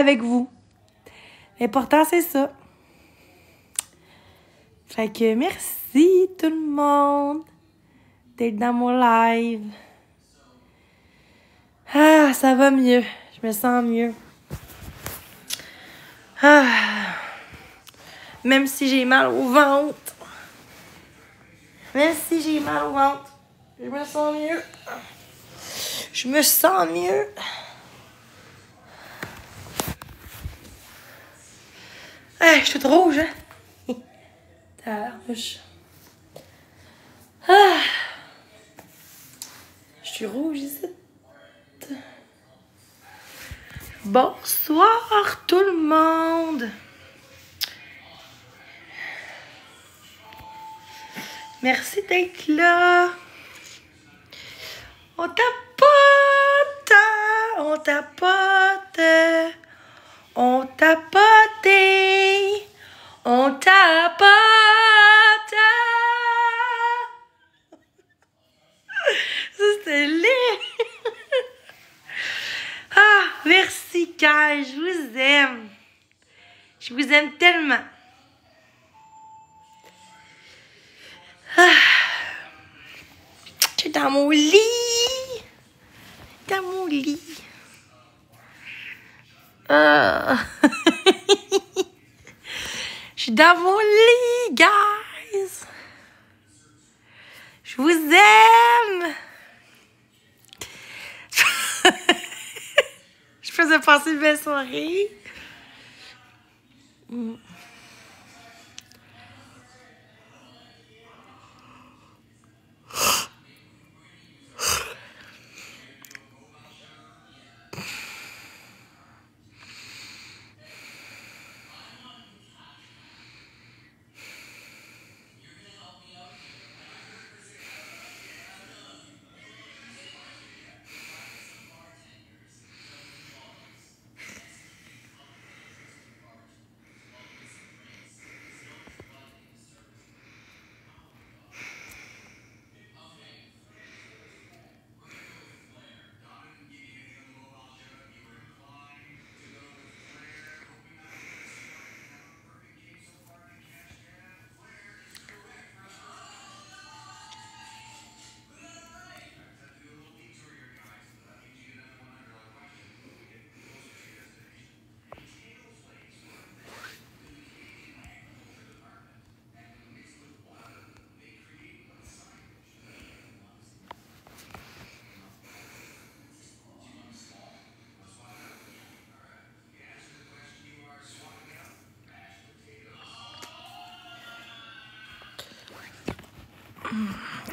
avec vous. L'important, c'est ça. Fait que merci tout le monde d'être dans mon live. Ah, ça va mieux. Je me sens mieux. Ah. Même si j'ai mal au ventre. Même si j'ai mal au ventre. Je me sens mieux. Je me sens mieux. Ah, je suis toute rouge, hein? Tabarnouche. Ah. Je suis rouge ici. Bonsoir tout le monde. Merci d'être là. On tapote. On tapote. On tapote. On tapote. Ça, c'était laid. Ah, merci, Kai. Je vous aime. Je vous aime tellement. Ah. Je suis dans mon lit. Dans mon lit. Ah. Je suis dans mon lit, guys. Je vous aime. Je faisais passer une belle soirée.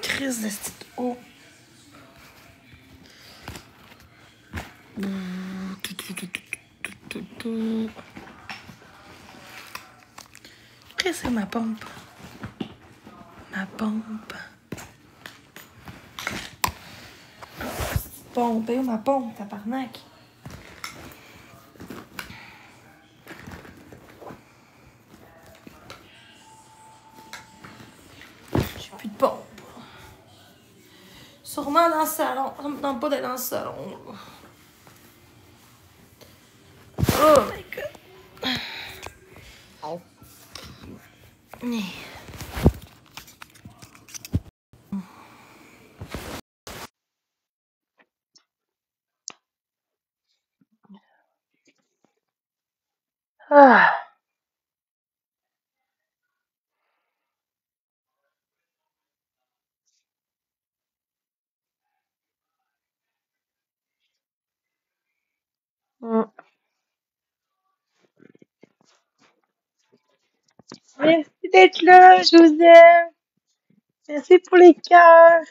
Crise de cette eau. Qu'est-ce que c'est ma pompe? Ma pompe. Pompe, où ma pompe, tabarnak? J'ai plus de pompe. Sûrement dans le salon. Ça me tente pas d'être dans le salon. Oh my god. Ah. Merci d'être là, je vous aime. Merci pour les cœurs.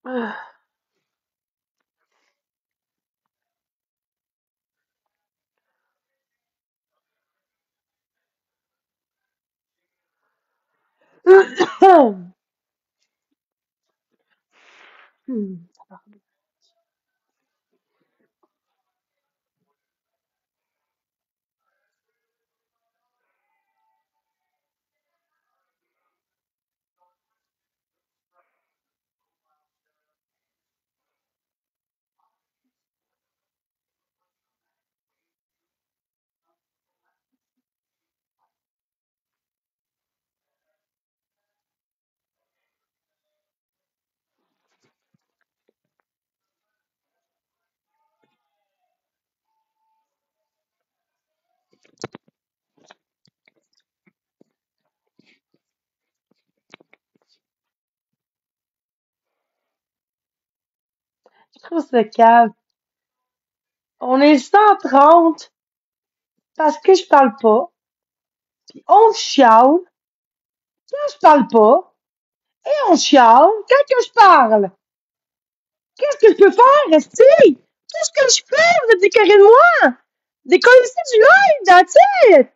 Ah. Hmm. Je trouve ça cave. On est 130 parce que je parle pas. Puis on chiale quand je parle pas. Et on chiale quand que je parle. Qu'est-ce que je peux faire, esti? Tout ce que je fais, vous êtes décoré de moi. Décoller du live, that's it.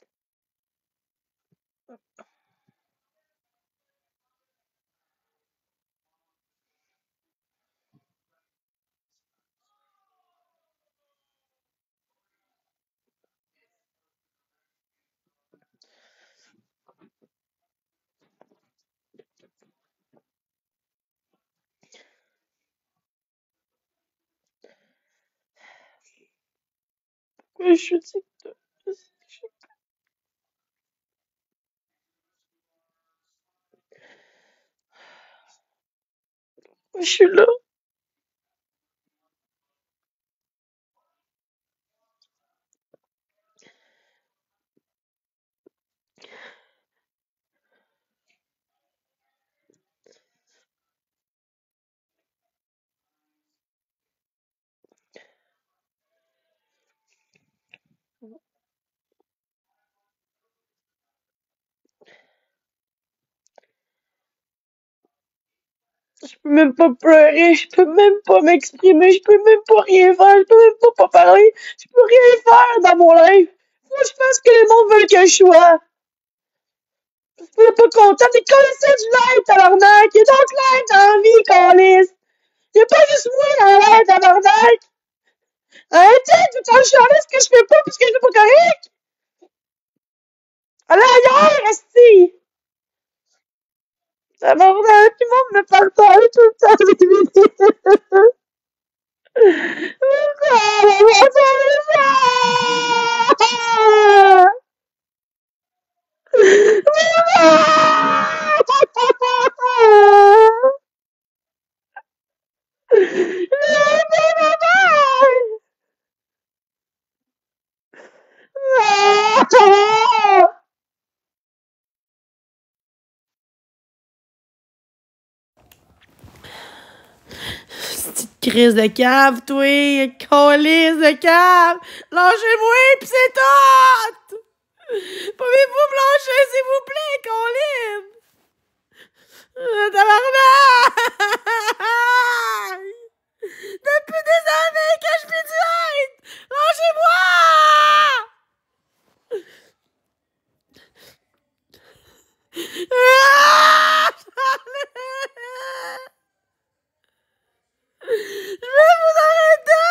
Je suis TikTok. Je suis là. Je peux même pas pleurer, je peux même pas m'exprimer, je peux même pas rien faire, je peux même pas parler, je peux rien faire dans mon life. Faut que je fasse ce que le monde veut que je sois. Je suis pas content, t'es collé du live, tabarnak! Il y a d'autres lives dans la vie, câlisse! Il y a pas juste moi dans la live, tabarnak! Arrêtez de tout chialer ce que je fais pas parce que c'est pas correct! Allez ailleurs, esti! Tabarnak, tout le monde me parle parler tout le temps! Petite crise de cave, toi! Colisse de cave! Lâchez-moi, pis c'est tout! Pouvez-vous me lâcher, s'il vous plaît, Colline? Tabarnak! Depuis des années que je fais du hate! Lâchez-moi! Ah! Je vais vous arrêter!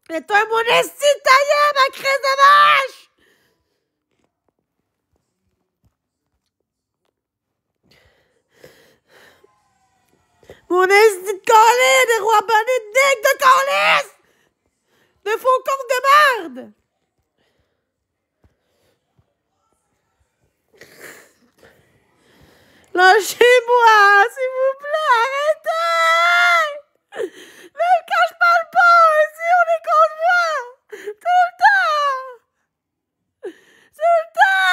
Mets-toi mon esti de ta gueule, ma crise de vache! faux con de merde! Lâchez-moi, s'il vous plaît, arrêtez! Même quand je parle pas, ici, on est contre moi! Tout le temps! Tout le temps!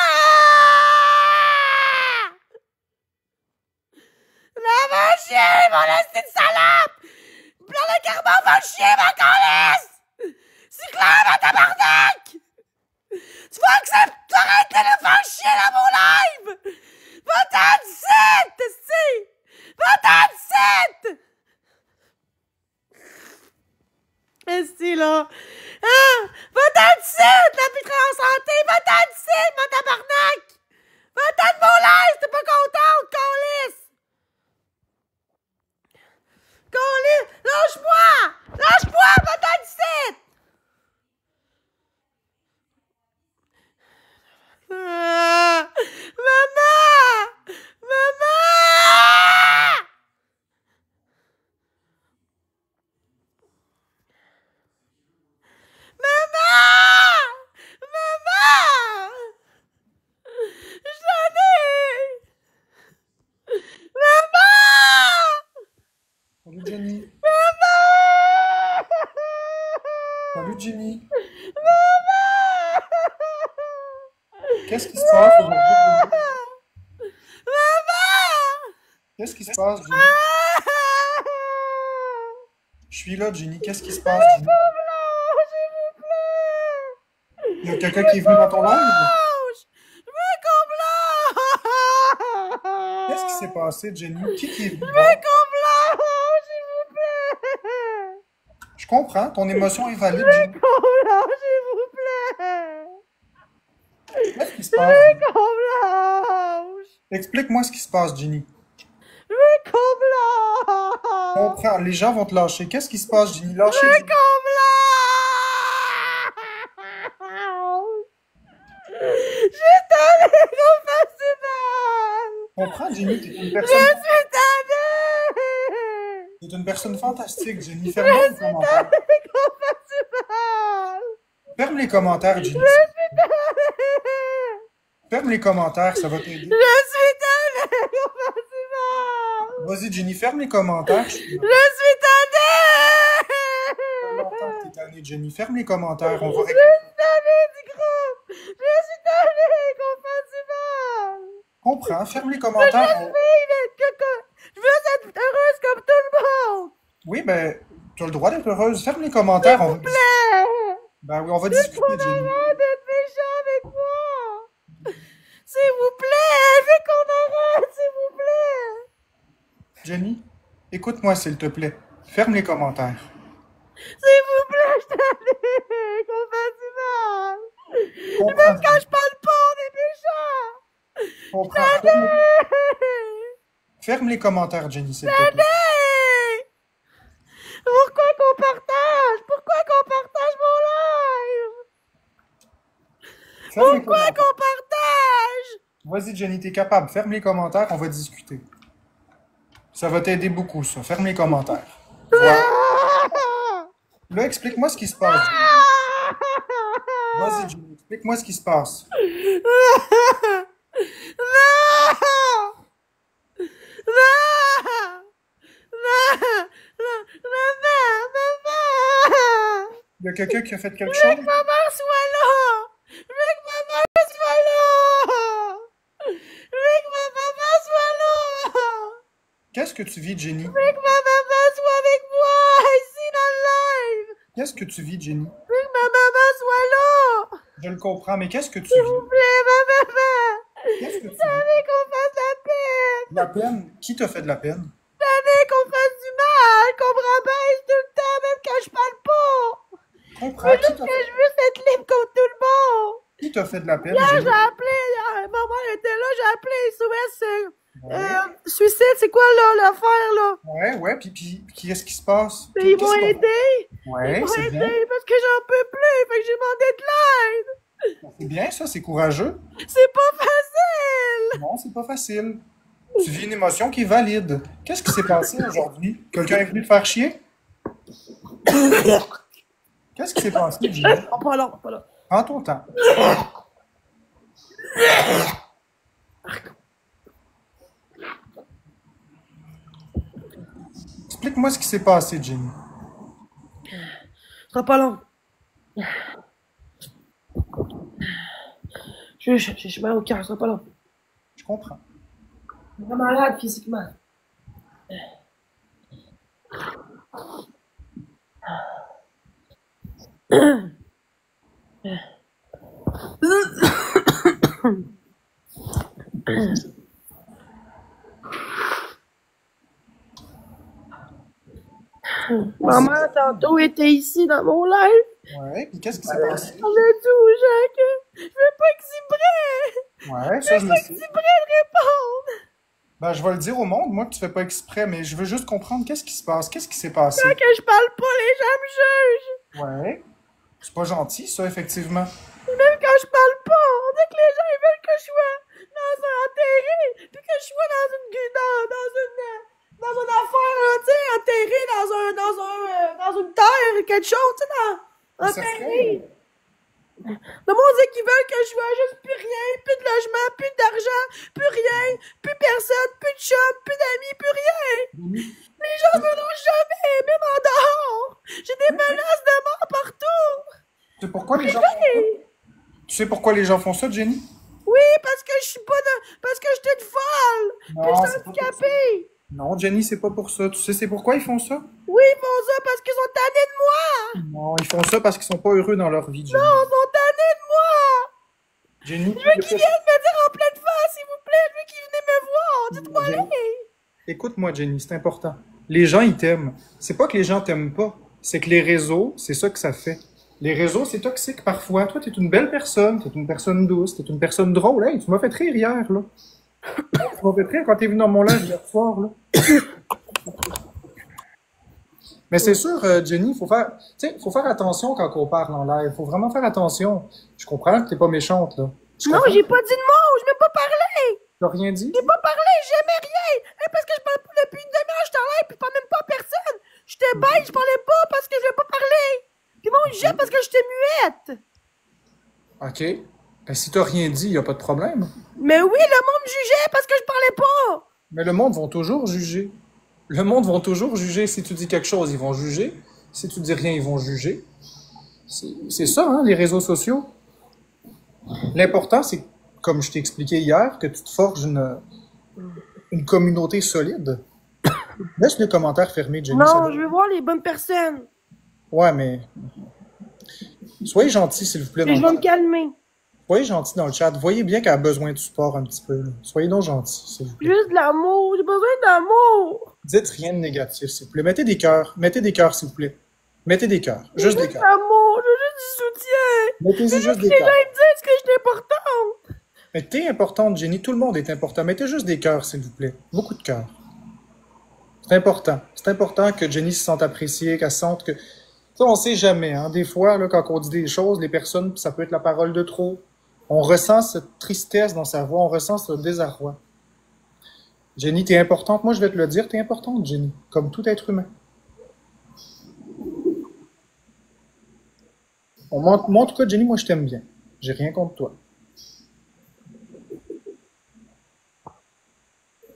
La va chier, mon esti de salope! Plein de carbone va chier, ma calisse! Cyclone, ma tabarnak! Tu vois que ça t'arrête de le faire chier dans mon live! Va-t'en d'ici, esti! Va-t'en d'ici! Esti, là! Hein? Va-t'en d'ici, la putain en santé! Va-t'en d'ici, ma tabarnak! Va-t'en de mon live! T'es pas contente, calisse! Calisse! Lâche-moi! Lâche-moi! Va-t'en d'ici! Ah! Maman! Maman! Maman! Maman! J'en ai! Maman! Salut Jenny. Maman! Salut Jenny. Maman! Qu'est-ce qui se passe aujourd'hui, Jenny? Maman! Qu'est-ce qui se passe, Jenny? Je suis là, Jenny. Qu'est-ce qui se passe, Jenny? S'il vous plaît! Il y a quelqu'un qui est venu dans ton live? Blanche! Je veux qu'on blanche! Qu'est-ce qui s'est passé, Jenny? Qui est venu Je veux voir? qu'on blanche, s'il vous plaît! Je comprends, ton émotion est valide, Je veux Jenny. qu'on blanche, s'il vous plaît! Qu'est-ce qui se Je passe? veux qu'on blanche! Explique-moi ce qui se passe, Jenny. Je veux qu'on Je blanche! comprends, les gens vont te lâcher. Qu'est-ce qui se passe, Jenny? Lâchez, Je veux Jenny. qu'on blanche! Je t'allais qu'on fasse du mal! Je comprends, Jenny, t'es une Je personne... suis tannée! T'es une personne fantastique, Jenny. Ferme les commentaires. Qu'on fasse du mal! Ferme les commentaires, Jenny. Je suis tannée! Ferme les commentaires, ça va t'aider. Je suis tannée qu'on fasse du mal! Vas-y, Jenny, ferme les commentaires. Je suis tannée! Longtemps que t'es tannée, Jenny. Ferme les commentaires, on va Je régler. suis tannée du groupe! Je suis tannée qu'on fasse du mal! Comprends, ferme les commentaires. Je veux être heureuse comme tout le monde! Oui, ben, tu as le droit d'être heureuse. Ferme les commentaires, on va discuter. Ben oui, on va discuter, Qu'on Jenny. arrête d'être méchant avec moi! S'il vous plaît! Je veux qu'on arrête, s'il vous plaît! Jenny, écoute-moi, s'il te plaît. Ferme les commentaires. S'il vous plaît, je t'allais qu'on fasse du mal! Comprends, Même quand Jenny. je parle pas, on est méchant! Comprends. Ferme les commentaires, Jenny, s'il te plaît. Hey! Pourquoi qu'on partage? Pourquoi qu'on partage mon live? Ferme les Pourquoi commentaires. qu'on partage? Vas-y, Jenny, t'es capable. Ferme les commentaires, on va discuter. Ça va t'aider beaucoup, ça. Ferme les commentaires. Voilà. Là, explique-moi ce qui se passe, Jenny. Vas-y, Jenny, explique-moi ce qui se passe. Non! Non! Maman! Il y a quelqu'un qui a fait quelque Je veux chose? que maman soit là! Je veux que maman soit là! Je veux que ma maman soit là! Qu'est-ce que tu vis, Jenny? Je veux que ma maman soit avec moi, ici dans le live! Qu'est-ce que tu vis, Jenny? Je veux que ma maman soit là! Je le comprends, mais qu'est-ce que tu S'il vis? vous plaît, ma maman! Qu'est-ce que tu vis? J'avais qu'on fasse la peine! La peine? Qui t'a fait de la peine? J'avais qu'on fasse du mal! Qu'on me rabaisse tout le temps, même quand je parle pas! Comprends. Juste que je veux être libre comme tout le monde! Qui t'a fait de la peine, Là, Jenny? j'ai appelé, maman était là, j'ai appelé SOS. Ouais, Suicide, c'est quoi là, l'affaire là? ouais, puis qu'est-ce qui se passe? Ils m'ont Qu'est-ce qu'on- aidé! Ouais, Ils m'ont c'est aidé bien. parce que j'en peux plus, fait que j'ai demandé de l'aide! C'est bien, ça, c'est courageux. C'est pas facile! Non, c'est pas facile. Tu vis une émotion qui est valide. Qu'est-ce qui s'est passé aujourd'hui? Quelqu'un est venu te faire chier? Qu'est-ce qui s'est passé, Jenny? Oh, pas là, pas là. Prends ton temps. Explique-moi ce qui s'est passé, Jenny. Ce sera pas long. J'ai mal au cœur, ce sera pas long. Je comprends. Je suis malade physiquement. Maman, tantôt, était ici dans mon live. Ouais, puis qu'est-ce qui s'est passé? On a dit aux gens que je veux pas que c'est prêt. Ouais, ça, je le sais. C'est prêt de répondre. Ben, je vais le dire au monde, moi, que tu fais pas exprès, mais je veux juste comprendre qu'est-ce qui se passe. Qu'est-ce qui s'est passé? Quand que je parle pas, les gens me jugent. Ouais. C'est pas gentil, ça, effectivement. Même quand je parle pas, on dit que les gens ils veulent que je sois dans un enterré, puis que je sois dans une affaire, tu sais, enterré dans une terre, quelque chose, tu sais, enterré. Le monde dit qu'ils veulent que je sois juste plus rien, plus de logement, plus d'argent, plus rien, plus personne, plus de chum, plus d'amis, plus rien. Les gens me lâchent jamais, même en dehors. J'ai des menaces de mort partout. Tu sais pourquoi les gens font ça? Tu sais pourquoi les gens font ça, Jenny? Oui, parce que je suis pas de... Parce que j'étais une folle. Non, Puis je c'est suis pas handicapée. Non, Jenny, c'est pas pour ça. Tu sais c'est pourquoi ils font ça? Oui, ils font ça parce qu'ils sont tannés de moi. Non, ils font ça parce qu'ils sont pas heureux dans leur vie, Jenny. Non, ils sont tannés de moi. Jenny, Je veux qu'ils viennent me dire en pleine face, s'il vous plaît. Je veux qu'ils viennent me voir. Dites-moi Jenny. les. Écoute-moi, Jenny, c'est important. Les gens, ils t'aiment. C'est pas que les gens t'aiment pas. C'est que les réseaux, c'est ça que ça fait. Les réseaux, c'est toxique parfois. Toi, t'es une belle personne, t'es une personne douce, t'es une personne drôle. Hey, tu m'as fait rire hier, là. Tu m'as fait rire quand t'es venu dans mon live hier soir, là. Mais c'est sûr, Jenny, faut faire attention quand on parle en live. Faut vraiment faire attention. Je comprends que t'es pas méchante, là. Non, j'ai pas dit de mots. Je n'ai pas parlé. T'as rien dit? J'ai pas parlé. Jamais rien. Hey, parce que je parle pas depuis une demi-heure. Je suis en live puis je parle même pas à personne. J'étais bête. Je parlais pas parce que je vais pas parler. Puis moi, ils jette parce que j'étais muette. OK. Ben, si t'as rien dit, y a pas de problème. Mais oui, le monde jugeait parce que je parlais pas. Mais le monde va toujours juger. Le monde va toujours juger. Si tu dis quelque chose, ils vont juger. Si tu dis rien, ils vont juger. C'est ça, hein, les réseaux sociaux. L'important, c'est, comme je t'ai expliqué hier, que tu te forges une communauté solide. Laisse les commentaires fermés, Jenny. Non, je veux voir les bonnes personnes. Ouais, mais... Soyez gentils, s'il vous plaît. Et je vais me calmer. Soyez gentils dans le chat. Voyez bien qu'elle a besoin de support un petit peu. Là. Soyez donc gentils, s'il vous plaît. Juste de l'amour. J'ai besoin d'amour. Dites rien de négatif, s'il vous plaît. Mettez des cœurs. Mettez des cœurs, s'il vous plaît. Mettez des cœurs. Juste des Juste de cœurs. l'amour. Je veux juste du soutien. Mettez-y juste des Les gens cœurs. ils me disent que je suis importante. Mais t'es importante, Jenny. Tout le monde est important. Mettez juste des cœurs, s'il vous plaît. Beaucoup de cœurs. C'est important. C'est important que Jenny se sente appréciée, qu'elle sente que... Ça, on sait jamais. Hein. Des fois, là, quand on dit des choses, les personnes, ça peut être la parole de trop. On ressent cette tristesse dans sa voix. On ressent ce désarroi. Jenny, t'es importante. Moi, je vais te le dire. T'es importante, Jenny. Comme tout être humain. Moi, en tout cas, Jenny, moi, je t'aime bien. J'ai rien contre toi.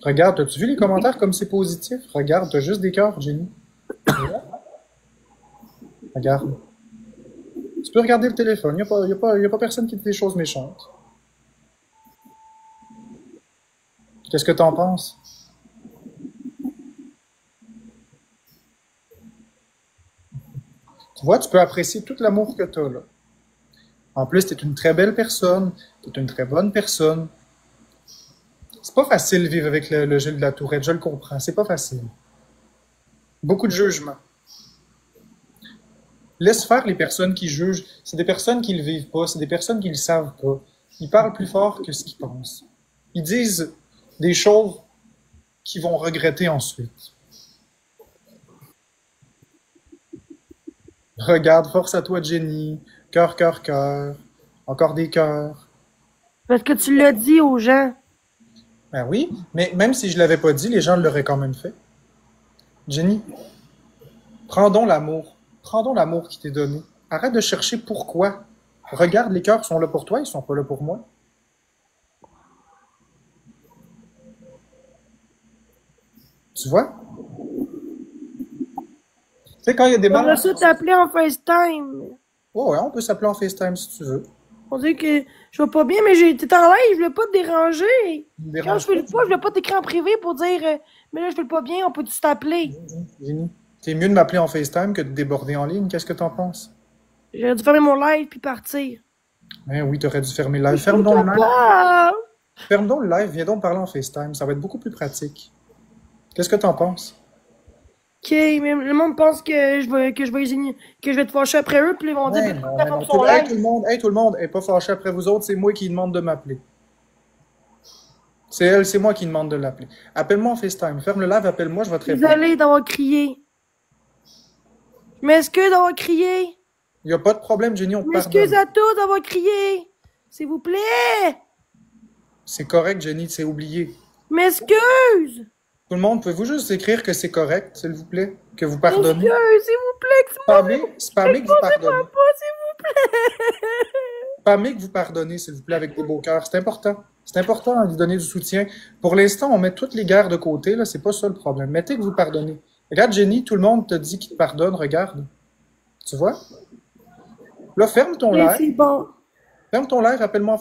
Regarde, as-tu vu les commentaires comme c'est positif? Regarde, t'as juste des cœurs, Jenny. Regarde. Tu peux regarder le téléphone, y a pas personne qui dit des choses méchantes. Qu'est-ce que t'en penses? Tu vois, tu peux apprécier tout l'amour que t'as, là. En plus, t'es une très belle personne, t'es une très bonne personne. C'est pas facile de vivre avec le Gilles de la Tourette, je le comprends, c'est pas facile. Beaucoup de jugement. Laisse faire les personnes qui jugent. C'est des personnes qui le vivent pas, c'est des personnes qui le savent pas. Ils parlent plus fort que ce qu'ils pensent. Ils disent des choses qu'ils vont regretter ensuite. Regarde, force à toi, Jenny. Cœur, cœur, cœur. Encore des cœurs. Parce que tu l'as dit aux gens. Ben oui, mais même si je l'avais pas dit, les gens l'auraient quand même fait. Jenny, prends donc l'amour. Prends donc l'amour qui t'est donné. Arrête de chercher pourquoi. Regarde, les cœurs sont là pour toi, ils sont pas là pour moi. Tu vois? Tu sais, quand il y a des On a malades... ça t'appeler en FaceTime. Oh, ouais, on peut s'appeler en FaceTime si tu veux. On dit que je vais pas bien, mais t'es en live, je voulais pas te déranger. Me Quand dérange je fais le pas. pas, je voulais pas t'écrire en privé pour dire mais là je fais pas bien, on peut-tu t'appeler? Génie. C'est mieux de m'appeler en FaceTime que de déborder en ligne. Qu'est-ce que t'en penses? J'aurais dû fermer mon live puis partir. Ben oui, t'aurais dû fermer le live. Ferme donc le live. Capable. Ferme donc le live. Viens donc parler en FaceTime. Ça va être beaucoup plus pratique. Qu'est-ce que t'en penses? Ok, mais le monde pense que je vais te fâcher après eux, puis ils vont dire Ouais, ben, non, ta mais femme non. son Hey, live. tout le monde, est pas fâché après vous autres. C'est moi qui demande de m'appeler. C'est elle, c'est moi qui demande de l'appeler. Appelle-moi en FaceTime. Ferme le live, appelle-moi, je vais te répondre. Désolé d'avoir crié. Je m'excuse d'avoir crié. Il n'y a pas de problème, Jenny, on Je te m'excuse pardonne. à tous d'avoir crié. S'il vous plaît. C'est correct, Jenny, c'est oublié. Je m'excuse. Tout le monde, pouvez-vous juste écrire que c'est correct, s'il vous plaît? Que vous Je pardonnez? m'excuse, s'il vous plaît. Que Spammez que vous pardonnez. pas, s'il vous plaît. Spammez que vous pardonnez, s'il vous plaît, avec des beaux cœurs. C'est important. C'est important de lui donner du soutien. Pour l'instant, on met toutes les guerres de côté, là, c'est pas ça le problème. Mettez que vous pardonnez. Regarde, Jenny, tout le monde te dit qu'il te pardonne, regarde. Tu vois? Là, ferme ton Mais live. c'est bon. Ferme ton live, appelle-moi